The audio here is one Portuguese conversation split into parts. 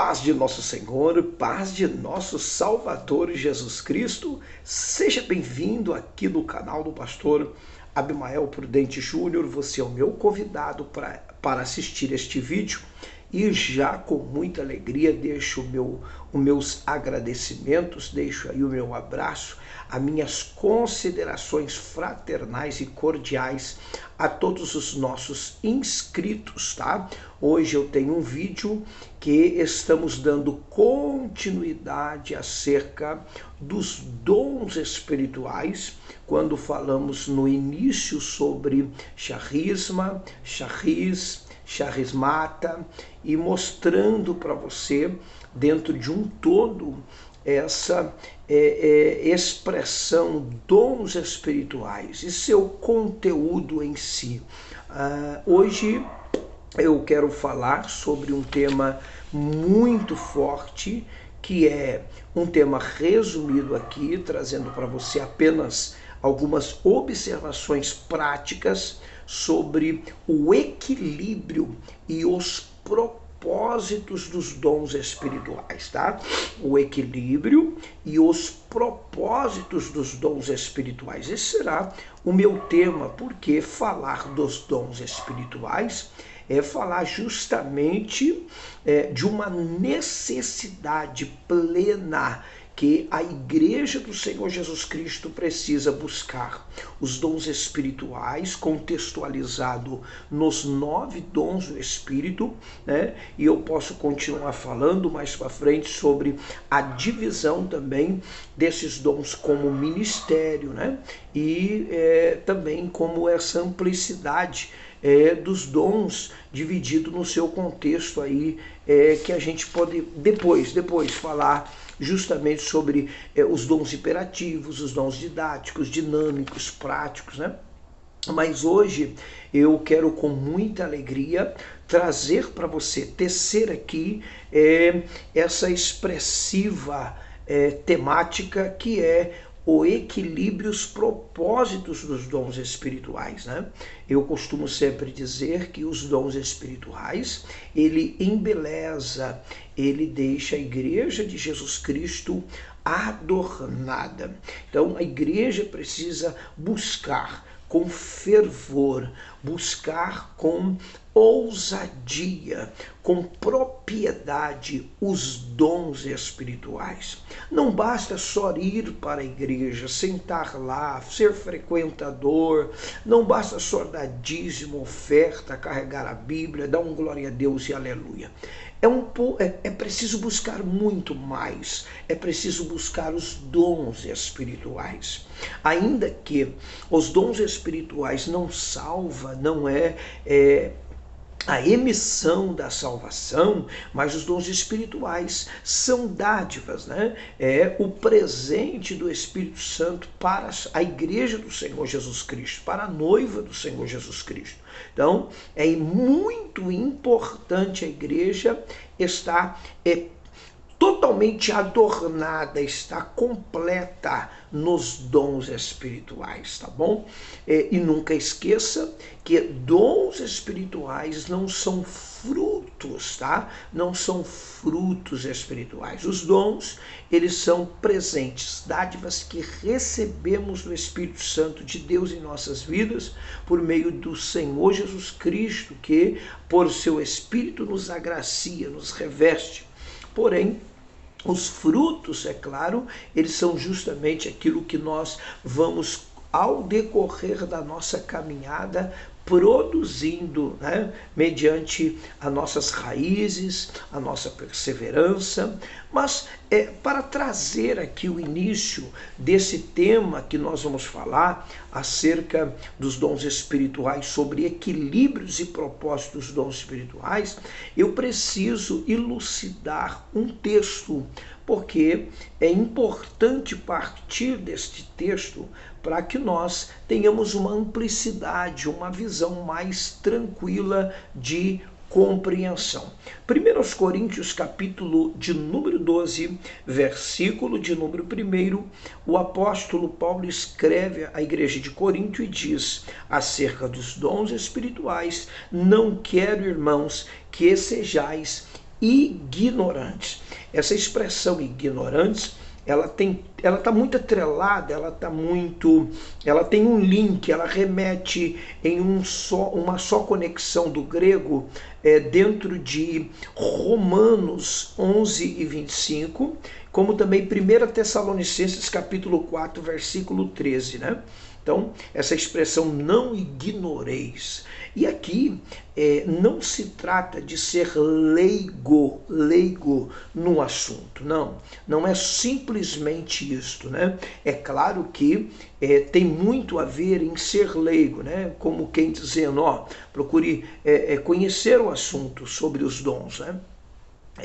Paz de nosso Senhor, paz de nosso Salvador Jesus Cristo. Seja bem-vindo aqui no canal do pastor Abimael Prudente Júnior. Você é o meu convidado para assistir este vídeo e já com muita alegria deixo os meus agradecimentos, deixo aí o meu abraço, as minhas considerações fraternais e cordiais a todos os nossos inscritos, tá? Hoje eu tenho um vídeo que estamos dando continuidade acerca dos dons espirituais, quando falamos no início sobre charisma, charismata, e mostrando para você, dentro de um todo, essa expressão dons espirituais e seu conteúdo em si. Hoje eu quero falar sobre um tema muito forte, que é um tema resumido aqui, trazendo para você apenas algumas observações práticas sobre o equilíbrio e os propósitos dos dons espirituais, tá? O equilíbrio e os propósitos dos dons espirituais. Esse será o meu tema, porque falar dos dons espirituais é falar justamente de uma necessidade plena que a Igreja do Senhor Jesus Cristo precisa buscar. Os dons espirituais, contextualizado nos 9 dons do Espírito, né? E eu posso continuar falando mais para frente sobre a divisão também desses dons como ministério, né? E também como essa amplicidade dos dons dividido no seu contexto aí, que a gente pode depois falar justamente sobre os dons imperativos, os dons didáticos, dinâmicos, práticos, né? Mas hoje eu quero com muita alegria trazer para você, tecer aqui essa expressiva temática que é o equilíbrio, os propósitos dos dons espirituais, né? Eu costumo sempre dizer que os dons espirituais, ele embeleza, ele deixa a Igreja de Jesus Cristo adornada. Então a Igreja precisa buscar com fervor, buscar com ousadia, com propriedade os dons espirituais. Não basta só ir para a igreja, sentar lá, ser frequentador, não basta só dar dízimo, oferta, carregar a Bíblia, dar um glória a Deus e aleluia. É preciso buscar muito mais, é preciso buscar os dons espirituais. Ainda que os dons espirituais não salvam, não é a emissão da salvação, mas os dons espirituais são dádivas, né? É o presente do Espírito Santo para a Igreja do Senhor Jesus Cristo, para a noiva do Senhor Jesus Cristo. Então, é muito importante a Igreja estar totalmente adornada, está completa nos dons espirituais, tá bom? E nunca esqueça que dons espirituais não são frutos, tá? Não são frutos espirituais. Os dons, eles são presentes, dádivas que recebemos do Espírito Santo de Deus em nossas vidas por meio do Senhor Jesus Cristo, que por seu Espírito nos agracia, nos reveste. Porém, os frutos, é claro, eles são justamente aquilo que nós vamos, ao decorrer da nossa caminhada, produzindo, né, mediante as nossas raízes, a nossa perseverança. Mas para trazer aqui o início desse tema que nós vamos falar acerca dos dons espirituais, sobre equilíbrios e propósitos dos dons espirituais, eu preciso elucidar um texto, porque é importante partir deste texto para que nós tenhamos uma amplicidade, uma visão mais tranquila de compreensão. 1 Coríntios, capítulo de número 12, versículo de número 1, o apóstolo Paulo escreve à igreja de Corinto e diz acerca dos dons espirituais: não quero, irmãos, que sejais ignorantes. Essa expressão ignorantes, ela está muito atrelada, ela tem um link, ela remete em uma só conexão do grego dentro de Romanos 11 e 25, como também 1 Tessalonicenses capítulo 4, versículo 13, né? Então, essa expressão não ignoreis. E aqui não se trata de ser leigo no assunto. Não é simplesmente isto, né? É claro que tem muito a ver em ser leigo, né? Como quem dizendo, procure conhecer o assunto sobre os dons, né?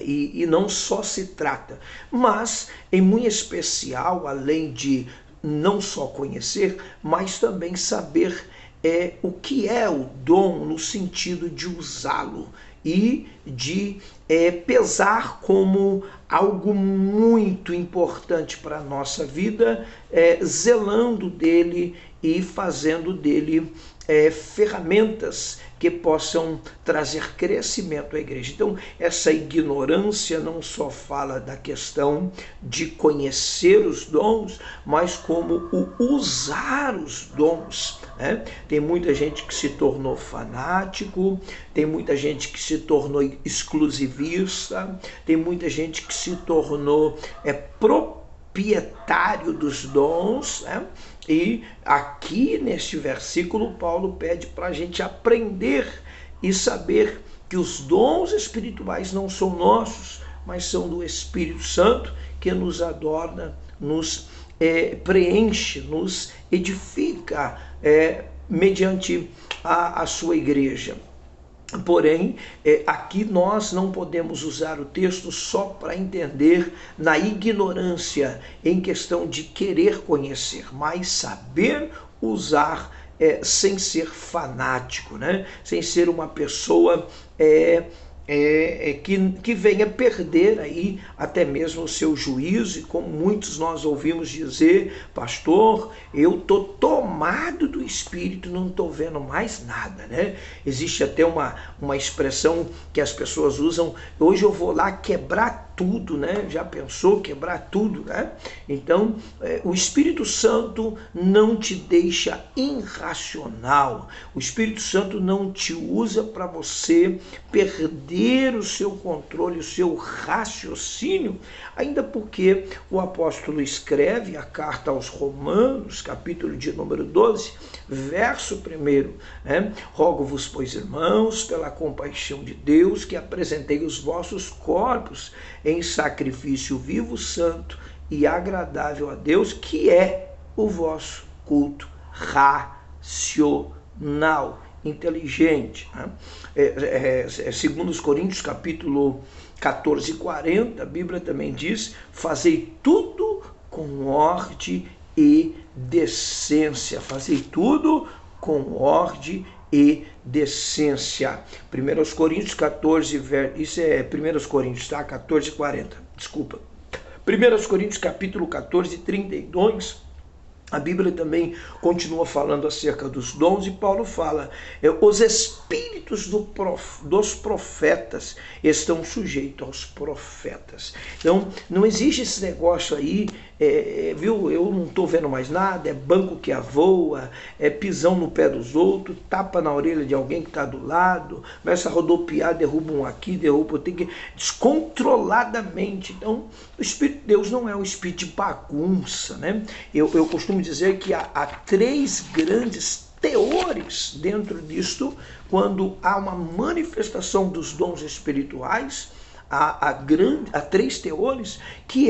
E não só se trata, mas em muito especial, além de não só conhecer, mas também saber o que é o dom no sentido de usá-lo e de pesar como algo muito importante para a nossa vida, zelando dele e fazendo dele ferramentas que possam trazer crescimento à igreja. Então, essa ignorância não só fala da questão de conhecer os dons, mas como o usar os dons, né? Tem muita gente que se tornou fanático, tem muita gente que se tornou exclusivista, tem muita gente que se tornou proprietário dos dons, né? E aqui neste versículo Paulo pede para a gente aprender e saber que os dons espirituais não são nossos, mas são do Espírito Santo, que nos adorna, nos preenche, nos edifica mediante a sua igreja. Porém, aqui nós não podemos usar o texto só para entender na ignorância em questão de querer conhecer, mas saber usar sem ser fanático, né? Sem ser uma pessoa que venha perder aí até mesmo o seu juízo, e como muitos nós ouvimos dizer, pastor, eu estou tomado do Espírito, não estou vendo mais nada, né? Existe até uma expressão que as pessoas usam, hoje eu vou lá quebrar tudo, né? Já pensou quebrar tudo, né? Então, o Espírito Santo não te deixa irracional, o Espírito Santo não te usa para você perder o seu controle, o seu raciocínio, ainda porque o apóstolo escreve a carta aos Romanos, capítulo de número 12, verso 1, né? Rogo-vos, pois, irmãos, pela compaixão de Deus, que apresentei os vossos corpos em sacrifício vivo, santo e agradável a Deus, que é o vosso culto racional, inteligente, né? Segundo os Coríntios, capítulo 14 e 40, a Bíblia também diz, fazei tudo com ordem e decência, fazei tudo com ordem e decência. 1 Coríntios 14, isso é 1 Coríntios, tá? 14 e 40, desculpa. 1 Coríntios capítulo 14, 32, a Bíblia também continua falando acerca dos dons, e Paulo fala, os espíritos dos profetas estão sujeitos aos profetas. Então, não existe esse negócio aí, viu, eu não estou vendo mais nada, é banco que avoa, é pisão no pé dos outros, tapa na orelha de alguém que está do lado, começa a rodopiar, derruba um aqui, derruba outro, tem que descontroladamente. Então, o Espírito de Deus não é um espírito de bagunça, né? Eu costumo dizer que há três grandes teores dentro disto, quando há uma manifestação dos dons espirituais, há três teores, que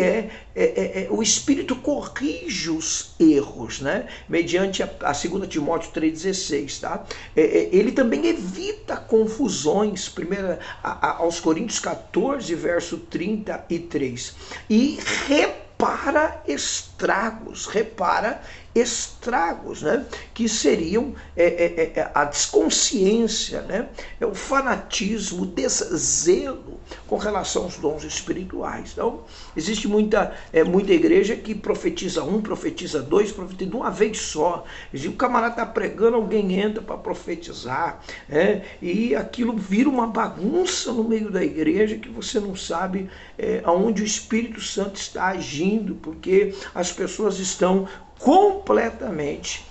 o Espírito corrige os erros, né? Mediante a 2 Timóteo 3,16, tá? Ele também evita confusões, aos Coríntios 14, verso 33, e repara estragos, repara estragos, né? Que seriam a desconsciência, né? O fanatismo, o deszelo com relação aos dons espirituais. Então, existe muita igreja que profetiza um, profetiza dois, profetiza de uma vez só. O camarada está pregando, alguém entra para profetizar, e aquilo vira uma bagunça no meio da igreja que você não sabe aonde o Espírito Santo está agindo, porque as pessoas estão completamente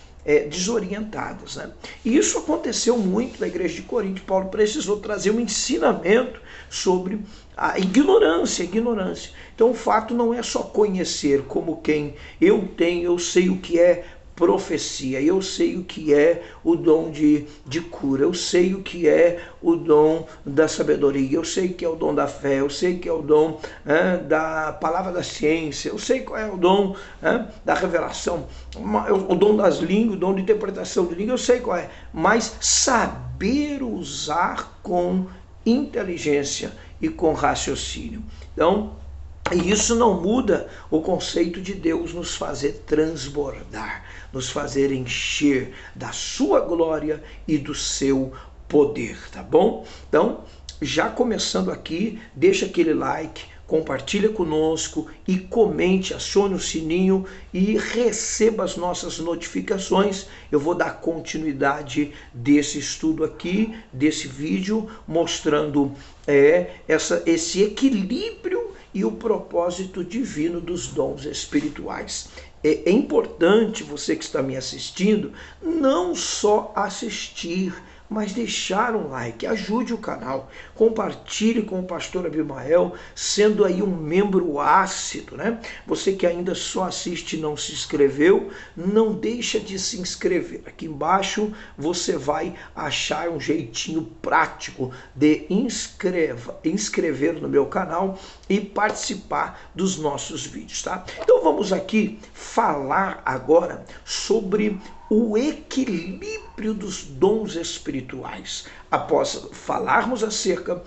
desorientadas, né? E isso aconteceu muito na igreja de Corinto. Paulo precisou trazer um ensinamento sobre a ignorância. Então o fato não é só conhecer, como quem eu sei o que é profecia, eu sei o que é o dom de cura, eu sei o que é o dom da sabedoria, eu sei que é o dom da fé, eu sei que é o dom da palavra da ciência, eu sei qual é o dom da revelação, o dom das línguas, o dom de interpretação de línguas, eu sei qual é, mas saber usar com inteligência e com raciocínio. Então, e isso não muda o conceito de Deus nos fazer transbordar, nos fazer encher da sua glória e do seu poder, tá bom? Então, já começando aqui, deixa aquele like, compartilha conosco e comente, acione o sininho e receba as nossas notificações. Eu vou dar continuidade desse estudo aqui, desse vídeo, mostrando esse equilíbrio e o propósito divino dos dons espirituais. É importante você que está me assistindo não só assistir, mas deixar um like, ajude o canal, compartilhe com o pastor Abimael, sendo aí um membro ácido, né? Você que ainda só assiste e não se inscreveu, não deixa de se inscrever. Aqui embaixo você vai achar um jeitinho prático de inscrever no meu canal e participar dos nossos vídeos, tá? Então vamos aqui falar agora sobre o equilíbrio dos dons espirituais. Após falarmos acerca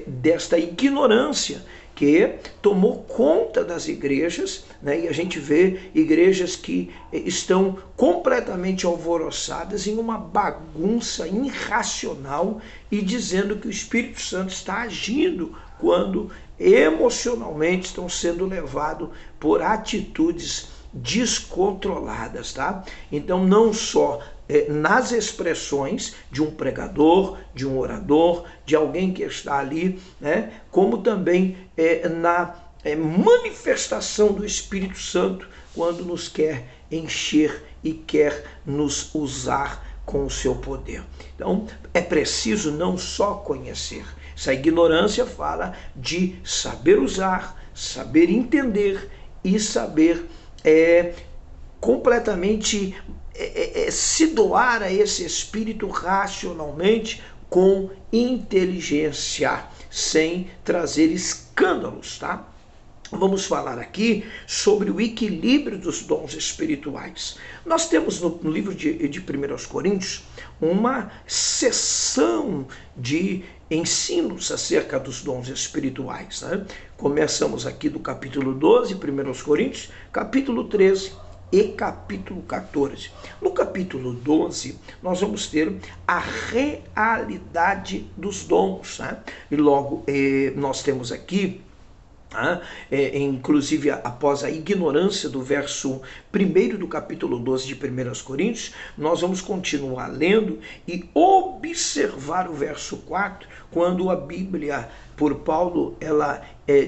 desta ignorância que tomou conta das igrejas, né? E a gente vê igrejas que estão completamente alvoroçadas em uma bagunça irracional e dizendo que o Espírito Santo está agindo quando emocionalmente estão sendo levados por atitudes descontroladas, tá? Então não só nas expressões de um pregador, de um orador, de alguém que está ali, né? Como também na manifestação do Espírito Santo quando nos quer encher e quer nos usar com o seu poder. Então é preciso não só conhecer. Essa ignorância fala de saber usar, saber entender e saber completamente se doar a esse espírito racionalmente com inteligência, sem trazer escândalos, tá? Vamos falar aqui sobre o equilíbrio dos dons espirituais. Nós temos no livro de 1 Coríntios uma seção de ensinos acerca dos dons espirituais, né? Começamos aqui do capítulo 12, 1 Coríntios, capítulo 13 e capítulo 14. No capítulo 12, nós vamos ter a realidade dos dons, né? E logo nós temos aqui, inclusive após a ignorância do verso 1 do capítulo 12 de 1 Coríntios, nós vamos continuar lendo e observar o verso 4, quando a Bíblia, por Paulo, ela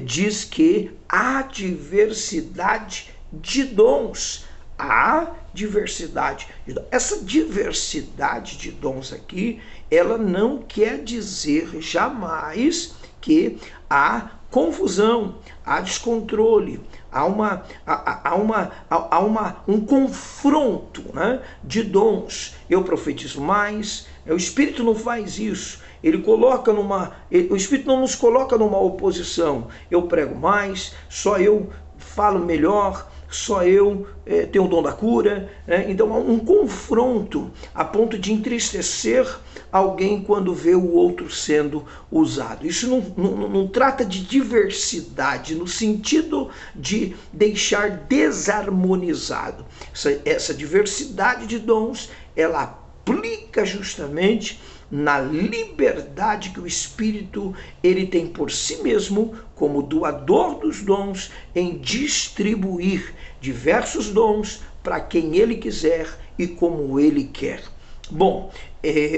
diz que há diversidade de dons. Há diversidade de dons. Essa diversidade de dons aqui, ela não quer dizer jamais que há confusão, há descontrole, há um confronto, né, de dons. Eu profetizo mais, o Espírito não faz isso. O Espírito não nos coloca numa oposição. Eu prego mais, só eu falo melhor, só eu tenho o dom da cura, né? Então há um confronto a ponto de entristecer alguém quando vê o outro sendo usado. Isso não trata de diversidade, no sentido de deixar desarmonizado. Essa diversidade de dons, ela aplica justamente na liberdade que o Espírito ele tem por si mesmo, como doador dos dons, em distribuir diversos dons para quem ele quiser e como ele quer. Bom,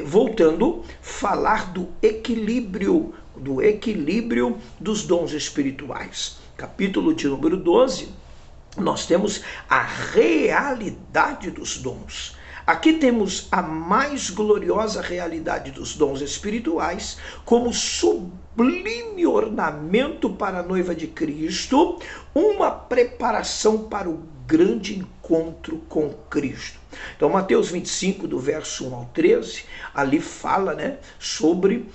voltando, falar do equilíbrio dos dons espirituais. Capítulo de número 12, nós temos a realidade dos dons. Aqui temos a mais gloriosa realidade dos dons espirituais como sublime ornamento para a noiva de Cristo, uma preparação para o grande encontro com Cristo. Então, Mateus 25, do verso 1 ao 13, ali fala, sobre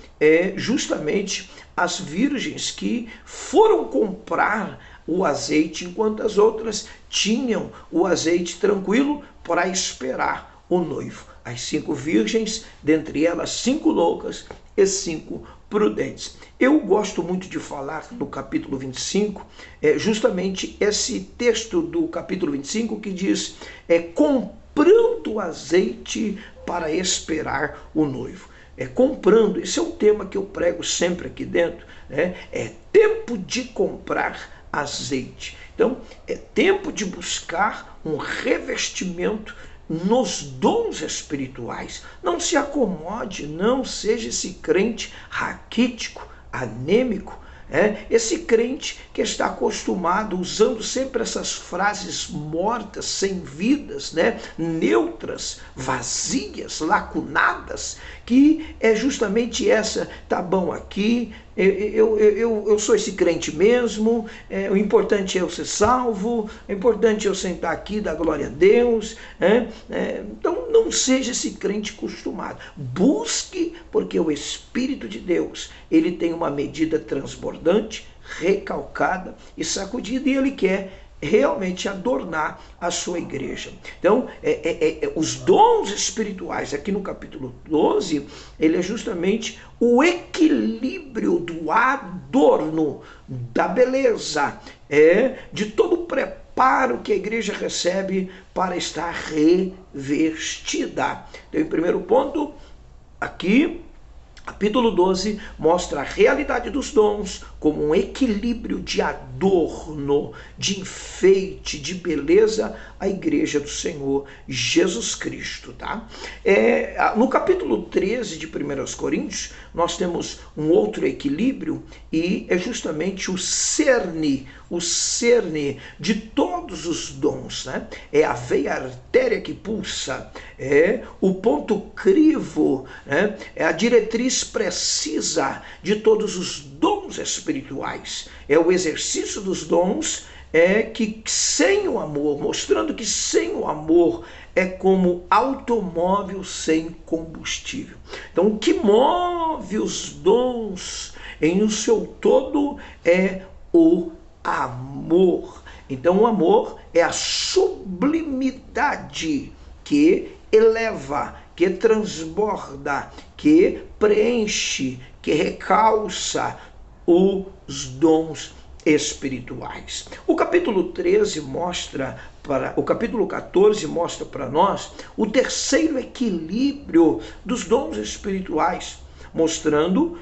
justamente as virgens que foram comprar o azeite, enquanto as outras tinham o azeite tranquilo para esperar o noivo. As 5 virgens, dentre elas 5 loucas e 5 prudentes. Eu gosto muito de falar no capítulo 25, justamente esse texto do capítulo 25 que diz, comprando azeite para esperar o noivo. Comprando, esse é um tema que eu prego sempre aqui dentro, é tempo de comprar azeite. Então, é tempo de buscar um revestimento nos dons espirituais. Não se acomode, não seja esse crente raquítico, anêmico, esse crente que está acostumado usando sempre essas frases mortas, sem vidas, neutras, vazias, lacunadas, que é justamente essa, tá bom aqui, eu sou esse crente mesmo, o importante é eu ser salvo, o importante é eu sentar aqui, dar glória a Deus. Então não seja esse crente acostumado. Busque, porque o Espírito de Deus, ele tem uma medida transbordante, recalcada e sacudida, e ele quer realmente adornar a sua igreja. Então, os dons espirituais, aqui no capítulo 12, ele é justamente o equilíbrio do adorno, da beleza, de todo o preparo que a igreja recebe para estar revestida. Então, em primeiro ponto, aqui, capítulo 12 mostra a realidade dos dons como um equilíbrio de adorno, de enfeite, de beleza à igreja do Senhor Jesus Cristo. Tá? No capítulo 13 de 1 Coríntios, nós temos um outro equilíbrio e é justamente o cerne de todos os dons. É a veia artéria que pulsa, é o ponto crivo, é a diretriz precisa de todos os dons espirituais. É o exercício dos dons que sem o amor, mostrando que sem o amor é como automóvel sem combustível. Então, o que move os dons em o seu todo é o amor. Então, o amor é a sublimidade que eleva, que transborda, que preenche, que recalça os dons espirituais. O capítulo 13 o capítulo 14 mostra para nós o terceiro equilíbrio dos dons espirituais, mostrando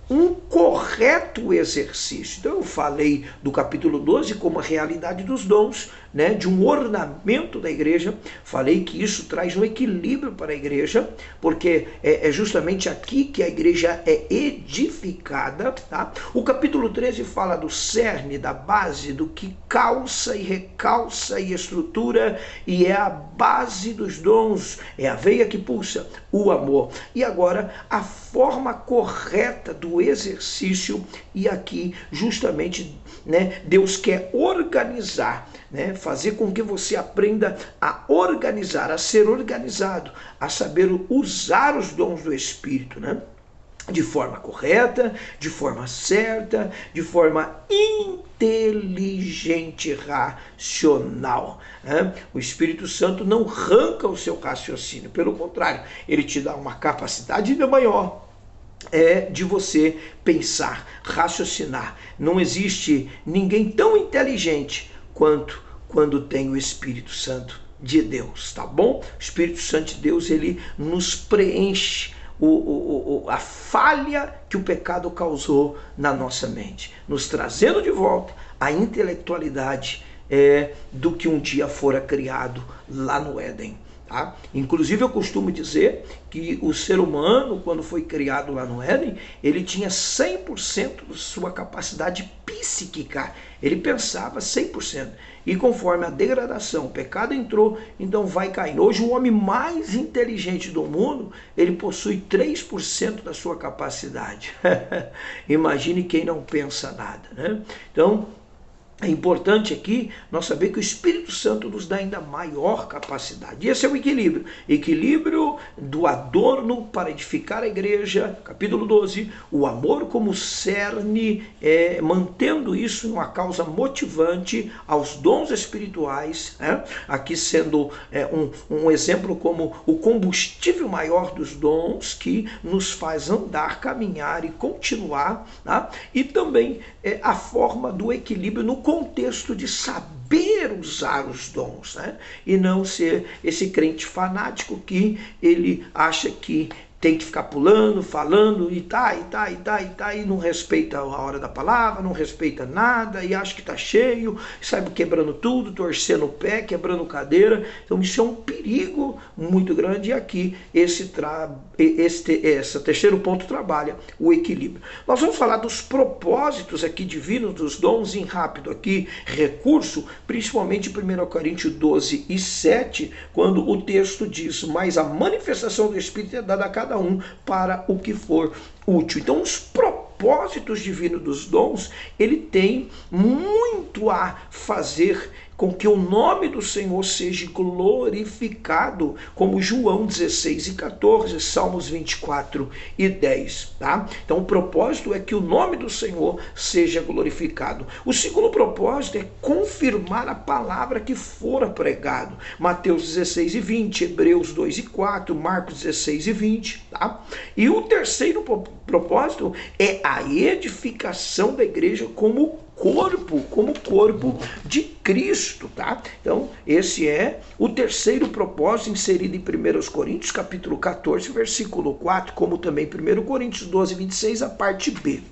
um correto exercício. Então eu falei do capítulo 12 como a realidade dos dons, de um ornamento da igreja. Falei que isso traz um equilíbrio para a igreja, porque é justamente aqui que a igreja é edificada. Tá? O capítulo 13 fala do cerne, da base, do que calça e recalça e estrutura, e é a base dos dons, é a veia que pulsa, o amor. E agora a forma correta do exercício, e aqui justamente Deus quer organizar, fazer com que você aprenda a organizar, a ser organizado, a saber usar os dons do Espírito. de forma correta, de forma certa, de forma inteligente, racional. O Espírito Santo não arranca o seu raciocínio, pelo contrário, ele te dá uma capacidade ainda maior de você pensar, raciocinar. Não existe ninguém tão inteligente quanto quando tem o Espírito Santo de Deus, tá bom? O Espírito Santo de Deus, ele nos preenche a falha que o pecado causou na nossa mente, nos trazendo de volta a intelectualidade do que um dia fora criado lá no Éden. Tá? Inclusive eu costumo dizer que o ser humano, quando foi criado lá no Éden, ele tinha 100% de sua capacidade psíquica, ele pensava 100%, e conforme a degradação, o pecado entrou, então vai caindo. Hoje o homem mais inteligente do mundo, ele possui 3% da sua capacidade. Imagine quem não pensa nada, né? Então, é importante aqui nós saber que o Espírito Santo nos dá ainda maior capacidade. E esse é o equilíbrio. Equilíbrio do adorno para edificar a igreja, capítulo 12, o amor como cerne, mantendo isso uma causa motivante aos dons espirituais, aqui sendo um exemplo como o combustível maior dos dons que nos faz andar, caminhar e continuar, tá? E também a forma do equilíbrio no contexto de saber usar os dons, né? E não ser esse crente fanático que ele acha que tem que ficar pulando, falando, e não respeita a hora da palavra, não respeita nada, e acha que está cheio, sai quebrando tudo, torcendo o pé, quebrando cadeira. Então isso é um perigo muito grande, e aqui esse terceiro ponto trabalha o equilíbrio. Nós vamos falar dos propósitos aqui divinos dos dons, em rápido aqui, recurso, principalmente 1 Coríntios 12 e 7, quando o texto diz: mas a manifestação do Espírito é dada a cada um para o que for útil. Então os propósitos divinos dos dons, ele tem muito a fazer com que o nome do Senhor seja glorificado, como João 16 e 14, Salmos 24 e 10. Tá? Então o propósito é que o nome do Senhor seja glorificado. O segundo propósito é confirmar a palavra que fora pregado. Mateus 16 e 20, Hebreus 2 e 4, Marcos 16 e 20. Tá? E o terceiro propósito é a edificação da igreja como corpo de Cristo, tá? Então, esse é o terceiro propósito inserido em 1 Coríntios, capítulo 14, versículo 4, como também 1 Coríntios 12, 26, a parte B.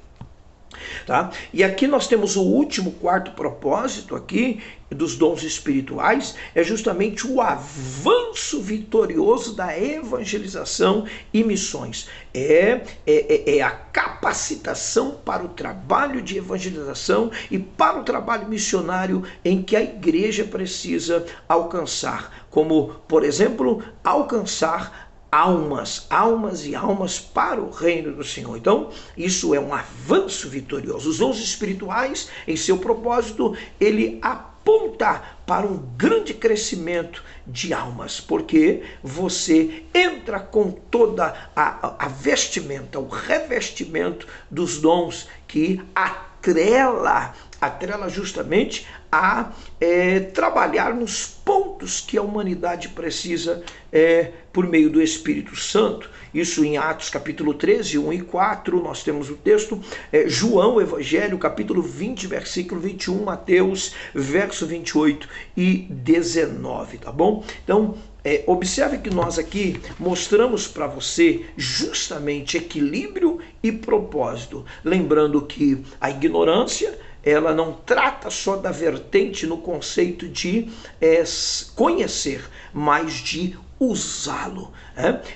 Tá? E aqui nós temos o último, quarto propósito aqui dos dons espirituais, é justamente o avanço vitorioso da evangelização e missões. É a capacitação para o trabalho de evangelização e para o trabalho missionário em que a igreja precisa alcançar, como, por exemplo, alcançar almas e almas para o reino do Senhor. Então, isso é um avanço vitorioso. Os dons espirituais, em seu propósito, ele aponta para um grande crescimento de almas, porque você entra com toda a vestimenta, o revestimento dos dons que atrela justamente a trabalhar nos pontos que a humanidade precisa por meio do Espírito Santo. Isso em Atos capítulo 13, 1 e 4, nós temos o texto, João, Evangelho, capítulo 20, versículo 21, Mateus, verso 28 e 19, tá bom? Então, observe que nós aqui mostramos para você justamente equilíbrio e propósito, lembrando que a ignorância, ela não trata só da vertente no conceito de conhecer, mas de usá-lo.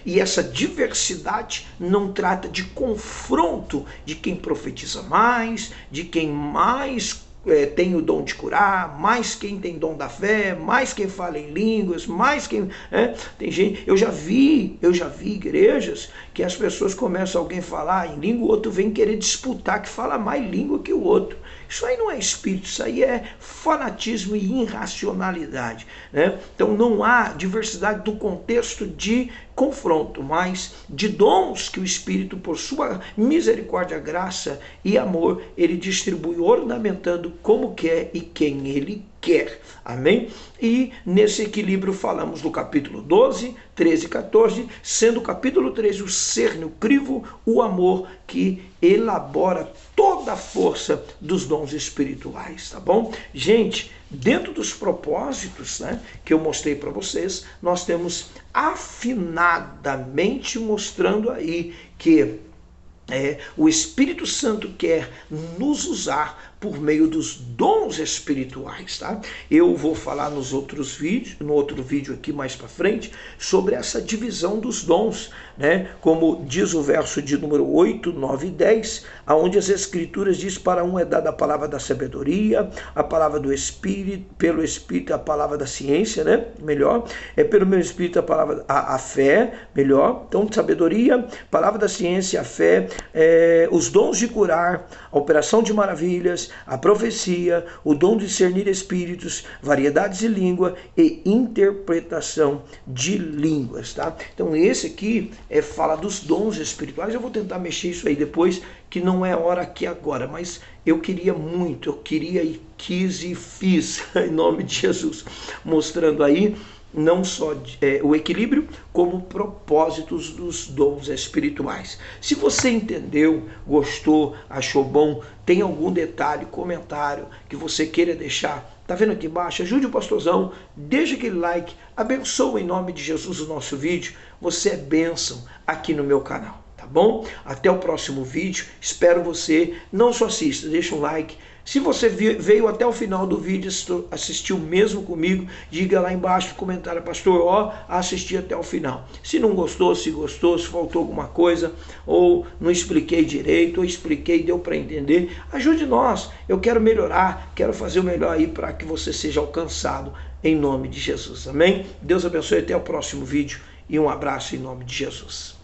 E essa diversidade não trata de confronto de quem profetiza mais, de quem mais tem o dom de curar, mais quem tem dom da fé, mais quem fala em línguas, mais quem... Tem gente, eu já vi igrejas que as pessoas começam alguém a falar em língua, o outro vem querer disputar que fala mais língua que o outro. Isso aí não é espírito, isso aí é fanatismo e irracionalidade, né? Então não há diversidade do contexto de confronto, mas de dons que o Espírito, por sua misericórdia, graça e amor, ele distribui ornamentando como quer e quem ele quer. Amém? E nesse equilíbrio falamos do capítulo 12, 13 e 14, sendo o capítulo 13 o cerne, o crivo, o amor que elabora toda a força dos dons espirituais, tá bom? Gente, dentro dos propósitos, né, que eu mostrei para vocês, nós temos afinadamente mostrando aí que o Espírito Santo quer nos usar por meio dos dons espirituais, tá? Eu vou falar no outro vídeo aqui mais para frente, sobre essa divisão dos dons, né? Como diz o verso de número 8, 9 e 10, aonde as Escrituras diz: para um é dada a palavra da sabedoria, a palavra do Espírito, pelo Espírito a palavra da ciência, né? Melhor, pelo meu Espírito a palavra, a fé, melhor. Então, sabedoria, palavra da ciência, a fé, os dons de curar, a operação de maravilhas, a profecia, o dom de discernir espíritos, variedades de língua e interpretação de línguas, tá? Então esse aqui fala dos dons espirituais. Eu vou tentar mexer isso aí depois, que não é hora aqui agora, mas eu queria muito, e quis e fiz, em nome de Jesus, mostrando aí não só o equilíbrio, como propósitos dos dons espirituais. Se você entendeu, gostou, achou bom, tem algum detalhe, comentário que você queira deixar, tá vendo aqui embaixo? Ajude o pastorzão, deixa aquele like, abençoa em nome de Jesus o nosso vídeo. Você é bênção aqui no meu canal, tá bom? Até o próximo vídeo, espero você. Não só assista, deixa um like. Se você veio até o final do vídeo, assistiu mesmo comigo, diga lá embaixo no comentário: pastor, assisti até o final. Se não gostou, se gostou, se faltou alguma coisa, ou não expliquei direito, ou expliquei, deu para entender, ajude nós. Eu quero melhorar, quero fazer o melhor aí para que você seja alcançado em nome de Jesus. Amém? Deus abençoe, até o próximo vídeo e um abraço em nome de Jesus.